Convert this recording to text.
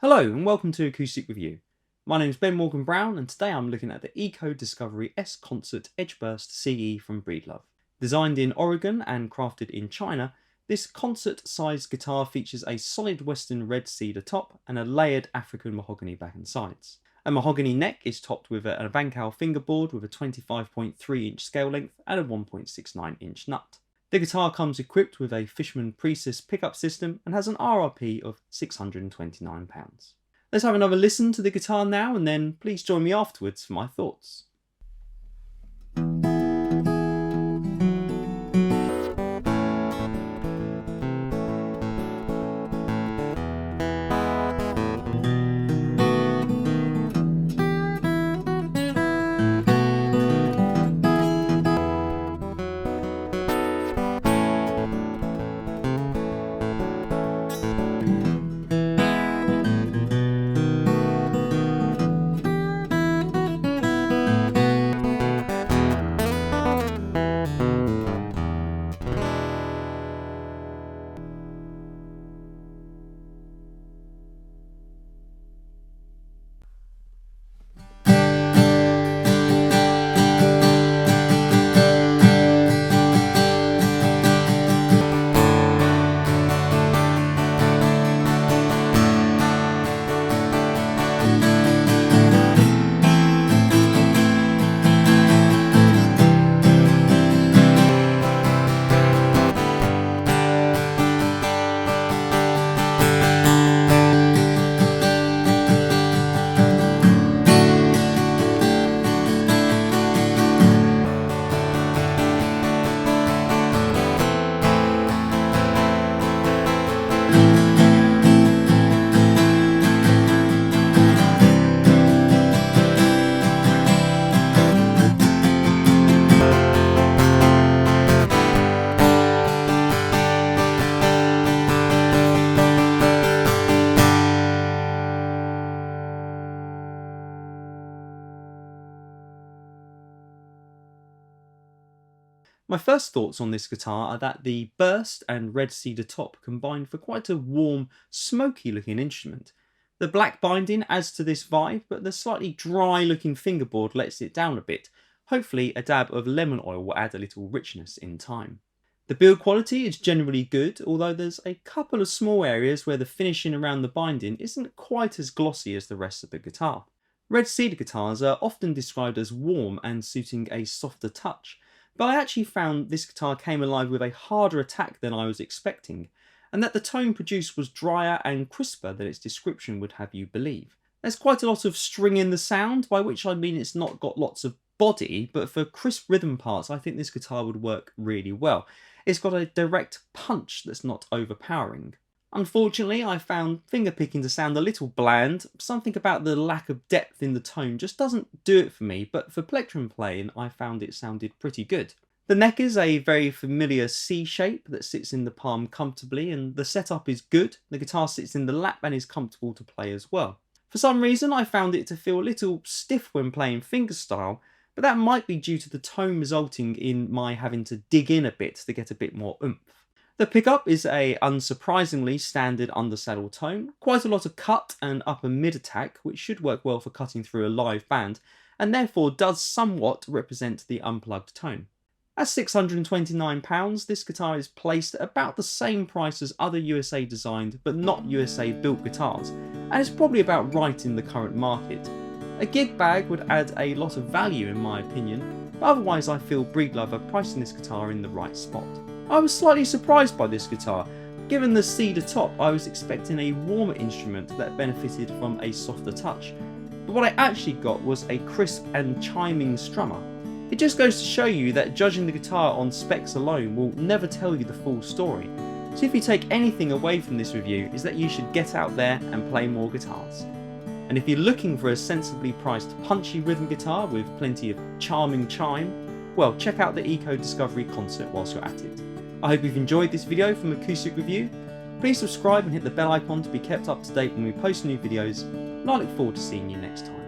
Hello and welcome to Acoustic Review. My name is Ben Morgan Brown and today I'm looking at the Eco Discovery S Concert Edgeburst CE from Breedlove. Designed in Oregon and crafted in China, this concert-sized guitar features a solid western red cedar top and a layered African mahogany back and sides. A mahogany neck is topped with an Abancal fingerboard with a 25.3 inch scale length and a 1.69 inch nut. The guitar comes equipped with a Fishman Precis pickup system and has an RRP of £629. Let's have another listen to the guitar now and then please join me afterwards for my thoughts. My first thoughts on this guitar are that the burst and red cedar top combine for quite a warm, smoky looking instrument. The black binding adds to this vibe, but the slightly dry looking fingerboard lets it down a bit. Hopefully a dab of lemon oil will add a little richness in time. The build quality is generally good, although there's a couple of small areas where the finishing around the binding isn't quite as glossy as the rest of the guitar. Red cedar guitars are often described as warm and suiting a softer touch, but I actually found this guitar came alive with a harder attack than I was expecting, and that the tone produced was drier and crisper than its description would have you believe. There's quite a lot of string in the sound, by which I mean it's not got lots of body, but for crisp rhythm parts I think this guitar would work really well. It's got a direct punch that's not overpowering. Unfortunately, I found fingerpicking to sound a little bland. Something about the lack of depth in the tone just doesn't do it for me, but for plectrum playing I found it sounded pretty good. The neck is a very familiar C shape that sits in the palm comfortably, and the setup is good. The guitar sits in the lap and is comfortable to play as well. For some reason I found it to feel a little stiff when playing fingerstyle, but that might be due to the tone resulting in my having to dig in a bit to get a bit more oomph. The pickup is a unsurprisingly standard undersaddle tone, quite a lot of cut and upper mid attack, which should work well for cutting through a live band, and therefore does somewhat represent the unplugged tone. At £629, this guitar is placed at about the same price as other USA designed but not USA built guitars, and is probably about right in the current market. A gig bag would add a lot of value in my opinion, but otherwise I feel Breedlove are pricing this guitar in the right spot. I was slightly surprised by this guitar. Given the cedar top, I was expecting a warmer instrument that benefited from a softer touch, but what I actually got was a crisp and chiming strummer. It just goes to show you that judging the guitar on specs alone will never tell you the full story. So if you take anything away from this review, is that you should get out there and play more guitars. And if you're looking for a sensibly priced punchy rhythm guitar with plenty of charming chime, well, check out the Eco Discovery concert whilst you're at it. I hope you've enjoyed this video from Acoustic Review. Please subscribe and hit the bell icon to be kept up to date when we post new videos, and I look forward to seeing you next time.